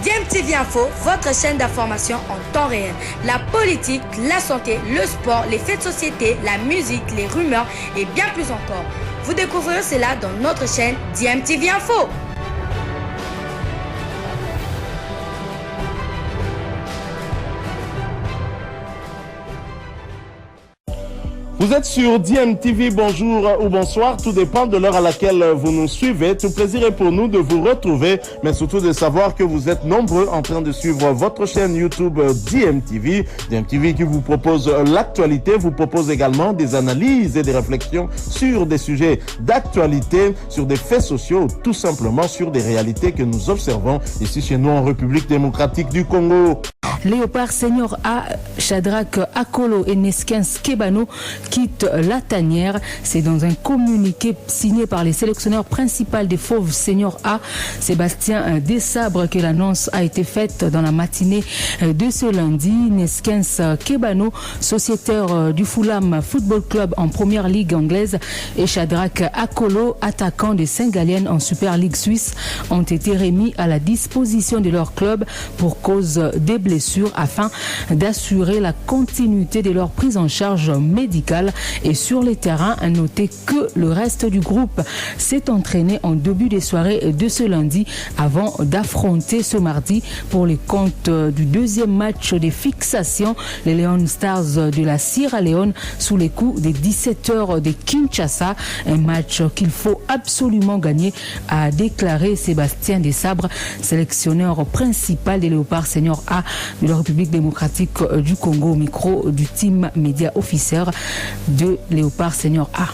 DMTV Info, votre chaîne d'information en temps réel. La politique, la santé, le sport, les faits de société, la musique, les rumeurs et bien plus encore. Vous découvrirez cela dans notre chaîne DMTV Info. Vous êtes sur DMTV, bonjour ou bonsoir, tout dépend de l'heure à laquelle vous nous suivez. Tout plaisir est pour nous de vous retrouver, mais surtout de savoir que vous êtes nombreux en train de suivre votre chaîne YouTube DMTV. DMTV qui vous propose l'actualité, vous propose également des analyses et des réflexions sur des sujets d'actualité, sur des faits sociaux, tout simplement sur des réalités que nous observons ici chez nous en République démocratique du Congo. Léopard Senior A, Shadrach Akolo et Neskens Kebano quittent la tanière. C'est dans un communiqué signé par les sélectionneurs principaux des Fauves Senior A, Sébastien Desabre, que l'annonce a été faite dans la matinée de ce lundi. Neskens Kebano, sociétaire du Fulham Football Club en première ligue anglaise, et Shadrach Akolo, attaquant des Saint-Galiennes en Super League suisse, ont été remis à la disposition de leur club pour cause des blessures afin d'assurer la continuité de leur prise en charge médicale. Et sur les terrains, à noter que le reste du groupe s'est entraîné en début de soirée de ce lundi avant d'affronter ce mardi pour les comptes du deuxième match des fixations les Leon Stars de la Sierra Leone sous les coups des 17h de Kinshasa, un match qu'il faut absolument gagner, a déclaré Sébastien Desabre, sélectionneur principal des Léopards Senior A de la République démocratique du Congo, au micro du team média officiel de Léopard Senior A.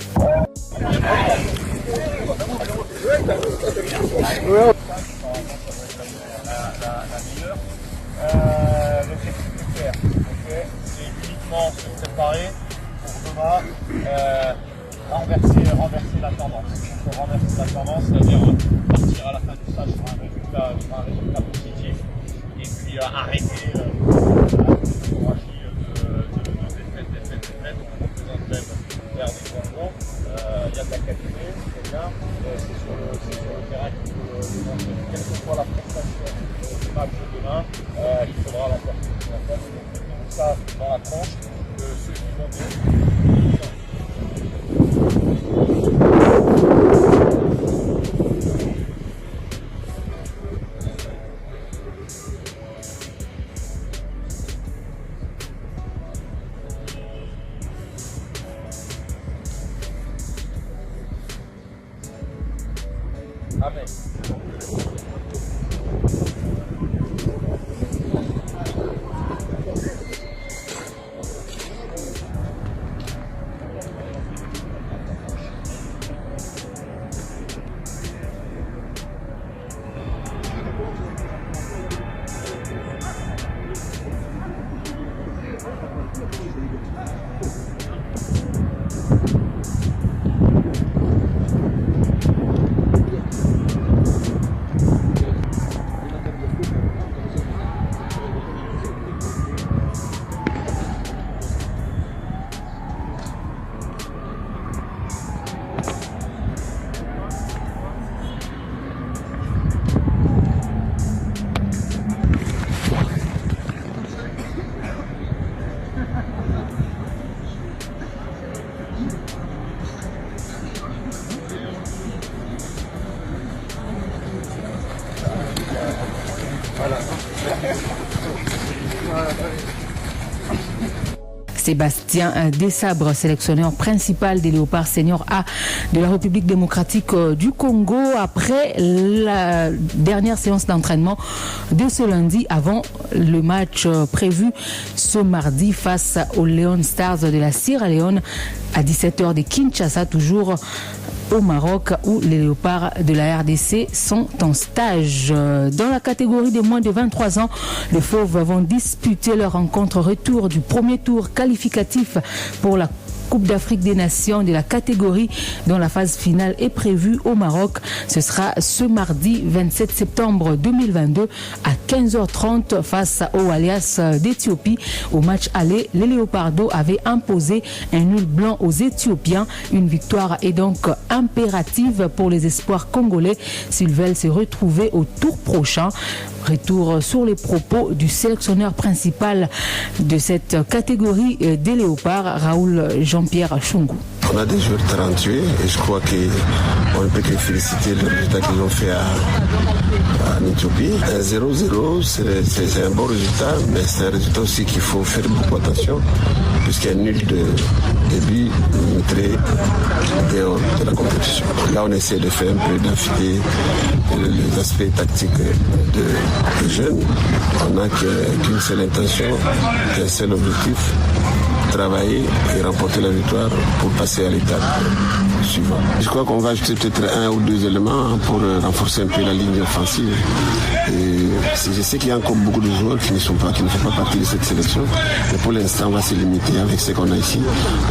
L'objectif est clair, c'est uniquement se préparer pour demain renverser la tendance. Il faut renverser la tendance, c'est-à-dire partir à la fin du stage sur un résultat positif et puis arrêter l'hémorragie de défaite. On représente même l'air du Congo. Il y a de la qualité, c'est bien. C'est sur le terrain qu'il faut démontrer. Quelle que soit la prestation du match de demain, il faudra l'emporter. Donc mettons ça dans la tranche de ceux qui vont bien. Amen. Sébastien Desabre, sélectionneur principal des Léopards Senior A de la République démocratique du Congo, après la dernière séance d'entraînement de ce lundi avant le match prévu ce mardi face aux Leon Stars de la Sierra Leone à 17h de Kinshasa, toujours au Maroc, où les Léopards de la RDC sont en stage. Dans la catégorie des moins de 23 ans, les Fauves vont disputer leur rencontre retour du premier tour qualificatif pour la Coupe d'Afrique des Nations de la catégorie dont la phase finale est prévue au Maroc. Ce sera ce mardi 27 septembre 2022 à 15h30 face aux Alias d'Éthiopie. Au match aller, les Léopardos avaient imposé un nul blanc aux Éthiopiens. Une victoire est donc impérative pour les espoirs congolais s'ils veulent se retrouver au tour prochain. Retour sur les propos du sélectionneur principal de cette catégorie des léopards, Raoul Jean-Pierre Chungu. On a des joueurs talentueux et je crois qu'on ne peut que féliciter le résultat qu'ils ont fait en Éthiopie. 0-0, c'est un bon résultat, mais c'est un résultat aussi qu'il faut faire beaucoup attention, puisqu'il y a nul de début mettrait dehors de la compétition. Là, on essaie de faire un peu d'affiner les aspects tactiques des jeunes. On n'a qu'une seule intention, qu'un seul objectif, travailler et remporter la victoire pour passer à l'étape suivante. Je crois qu'on va ajouter peut-être 1 ou 2 éléments pour renforcer un peu la ligne offensive. Et je sais qu'il y a encore beaucoup de joueurs qui ne font pas partie de cette sélection, mais pour l'instant on va se limiter avec ce qu'on a ici.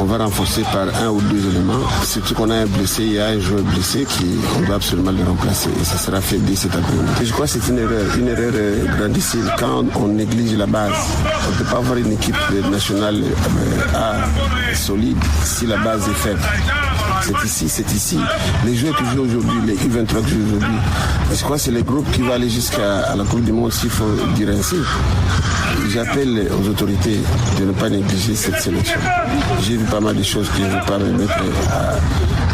On va renforcer par 1 ou 2 éléments. Surtout qu'on a un blessé, il y a un joueur blessé qu'on doit absolument le remplacer et ça sera fait dès cet après-midi. Je crois que c'est une erreur grandissime quand on néglige la base. On ne peut pas avoir une équipe nationale solide si la base est faible. C'est ici. Les joueurs qui jouent aujourd'hui, les U23 qui jouent aujourd'hui, je crois que c'est le groupe qui va aller jusqu'à la Coupe du Monde, s'il faut dire ainsi. J'appelle aux autorités de ne pas négliger cette sélection. J'ai vu pas mal de choses que je ne vais pas me mettre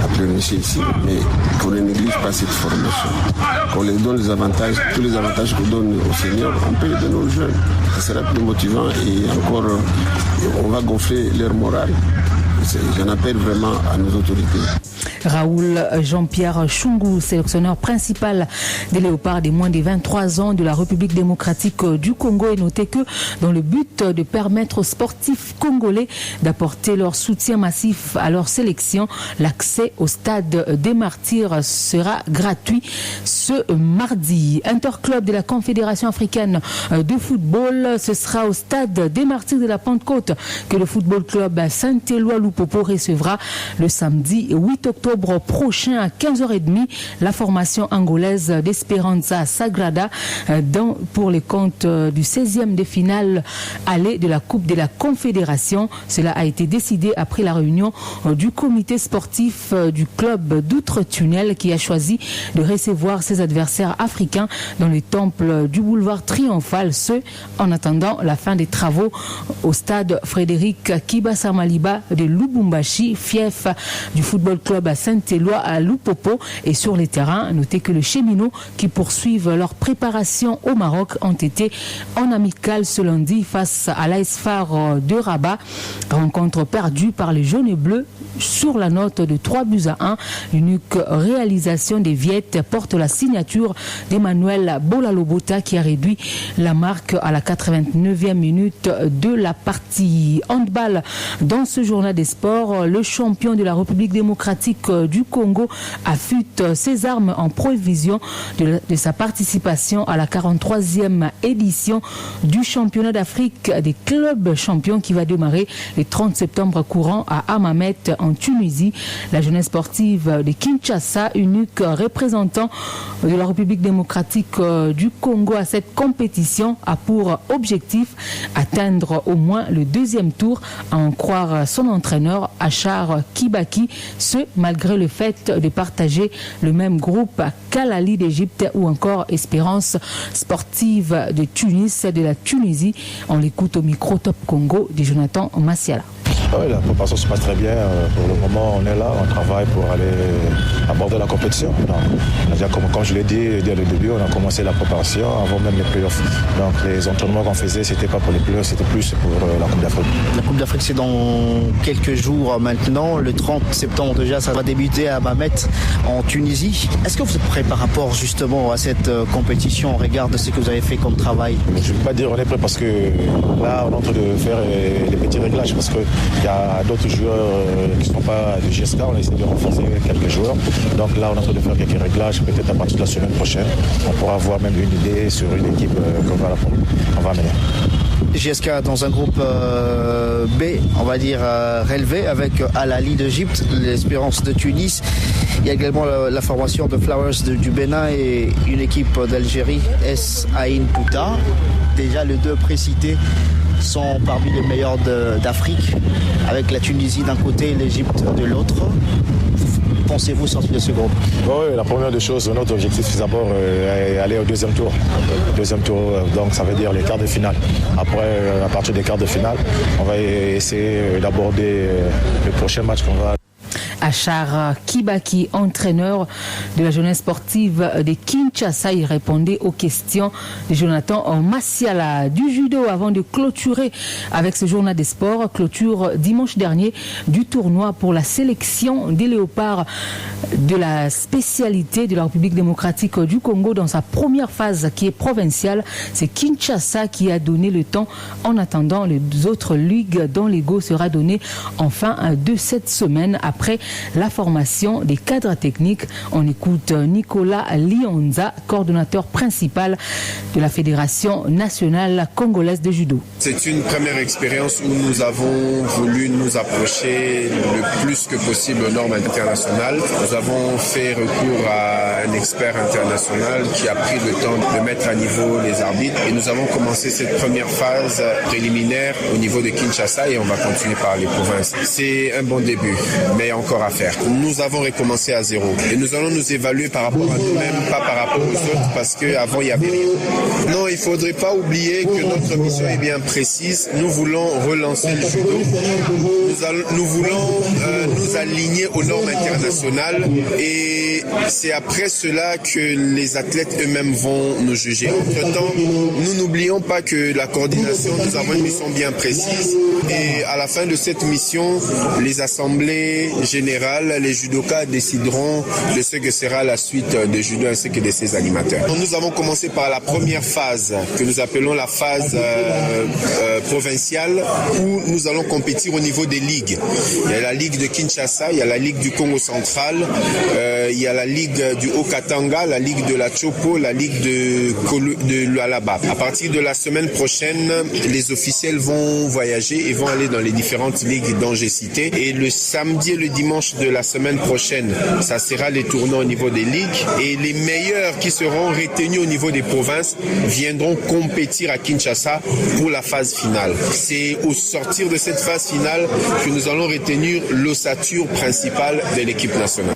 à pleurnicher ici, mais qu'on ne néglige pas cette formation. Qu'on les donne les avantages, tous les avantages qu'on donne aux seniors, on peut les donner aux jeunes. Ça sera plus motivant et encore, on va gonfler leur morale. J'en appelle vraiment à nos autorités. Raoul Jean-Pierre Chungu, sélectionneur principal des léopards des moins de 23 ans de la République démocratique du Congo, et noté que dans le but de permettre aux sportifs congolais d'apporter leur soutien massif à leur sélection, l'accès au stade des Martyrs sera gratuit ce mardi. Interclub de la Confédération africaine de football, ce sera au stade des Martyrs de la Pentecôte que le football club Saint-Éloi-Lupopo recevra le samedi 8 octobre prochain à 15h30 la formation angolaise d'Esperanza Sagrada pour les comptes du 16e de finale aller de la Coupe de la Confédération. Cela a été décidé après la réunion du comité sportif du club d'Outre-Tunnel qui a choisi de recevoir ses adversaires africains dans le temple du boulevard Triomphal, ce en attendant la fin des travaux au stade Frédéric Kibasa-Maliba de Lubumbashi, fief du football club à Saint-Éloi à Lupopo. Et sur les terrains, notez que les cheminots qui poursuivent leur préparation au Maroc ont été en amical ce lundi face à l'AS FAR de Rabat. Rencontre perdue par les jaunes et bleus sur la note de 3-1. L'unique réalisation des Viettes porte la signature d'Emmanuel Bolalobota qui a réduit la marque à la 89e minute de la partie. Handball dans ce journal des sports, le champion de la République démocratique du Congo affûte ses armes en prévision de sa participation à la 43e édition du championnat d'Afrique des clubs champions qui va démarrer le 30 septembre courant à Hammamet en Tunisie. La jeunesse sportive de Kinshasa, unique représentant de la République démocratique du Congo à cette compétition, a pour objectif atteindre au moins le 2e tour, à en croire son entraîneur Achar Kibaki, ce malgré le fait de partager le même groupe qu'Al-Ali d'Égypte ou encore Espérance sportive de Tunis, de la Tunisie. On l'écoute au micro Top Congo de Jonathan Massiala. Oui, la préparation se passe très bien. Pour le moment, on est là, on travaille pour aller aborder la compétition. Donc, on a déjà, comme je l'ai dit dès le début, on a commencé la préparation avant même les playoffs. Donc les entraînements qu'on faisait, c'était pas pour les playoffs, c'était plus pour la Coupe d'Afrique. La Coupe d'Afrique, c'est dans quelques jours maintenant. Le 30 septembre déjà, ça va débuter à Hammamet en Tunisie. Est-ce que vous êtes prêt par rapport justement à cette compétition en regard de ce que vous avez fait comme travail? Je ne vais pas dire on est prêt parce que là, on est en train de faire les petits réglages parce que il y a d'autres joueurs qui ne sont pas du GSK, on a essayé de renforcer quelques joueurs. Donc là, on est en train de faire quelques réglages. Peut-être à partir de la semaine prochaine, on pourra avoir même une idée sur une équipe qu'on va amener. GSK dans un groupe B, on va dire relevé, avec Al-Ali d'Égypte, l'Espérance de Tunis. Il y a également la formation de Flowers du Bénin et une équipe d'Algérie, S. Ain Pouta. Déjà les deux précités sont parmi les meilleurs d'Afrique, avec la Tunisie d'un côté et l'Égypte de l'autre. Pensez-vous sortir de ce groupe? Oui, la première des choses, notre objectif c'est d'abord aller au deuxième tour. Donc ça veut dire les quarts de finale. Après, à partir des quarts de finale, on va essayer d'aborder le prochain match qu'on va... Achar Kibaki, entraîneur de la jeunesse sportive de Kinshasa, il répondait aux questions de Jonathan Massiala. Du judo avant de clôturer avec ce journal des sports, clôture dimanche dernier du tournoi pour la sélection des léopards de la spécialité de la République démocratique du Congo dans sa première phase qui est provinciale. C'est Kinshasa qui a donné le temps en attendant les autres ligues dont l'ego sera donné en fin de cette semaine après la formation des cadres techniques. On écoute Nicolas Lionza, coordonnateur principal de la Fédération nationale congolaise de judo. C'est une première expérience où nous avons voulu nous approcher le plus que possible aux normes internationales. Nous avons fait recours à un expert international qui a pris le temps de mettre à niveau les arbitres et nous avons commencé cette première phase préliminaire au niveau de Kinshasa et on va continuer par les provinces. C'est un bon début, mais encore à faire. Nous avons recommencé à zéro et nous allons nous évaluer par rapport à nous-mêmes, pas par rapport aux autres, parce qu'avant il n'y avait rien. Non, il ne faudrait pas oublier que notre mission est bien précise. Nous voulons relancer le judo. Nous voulons nous aligner aux normes internationales et c'est après cela que les athlètes eux-mêmes vont nous juger. Entre-temps, nous n'oublions pas que la coordination, nous avons une mission bien précise et à la fin de cette mission, les assemblées générales, les judokas décideront de ce que sera la suite de judo ainsi que de ses animateurs. Nous avons commencé par la première phase que nous appelons la phase provinciale où nous allons compétir au niveau des ligues. Il y a la ligue de Kinshasa, il y a la ligue du Congo central, il y a la ligue du Haut-Katanga, la ligue de la Chopo, la ligue de Lualaba. À partir de la semaine prochaine, les officiels vont voyager et vont aller dans les différentes ligues dont j'ai cité. Et le samedi et le dimanche de la semaine prochaine, ça sera les tournois au niveau des ligues et les meilleurs qui seront retenus au niveau des provinces viendront compétir à Kinshasa pour la phase finale. C'est au sortir de cette phase finale que nous allons retenir l'ossature principale de l'équipe nationale.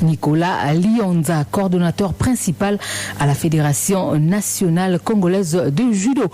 Nicolas Lionza, coordonnateur principal à la Fédération nationale congolaise de judo.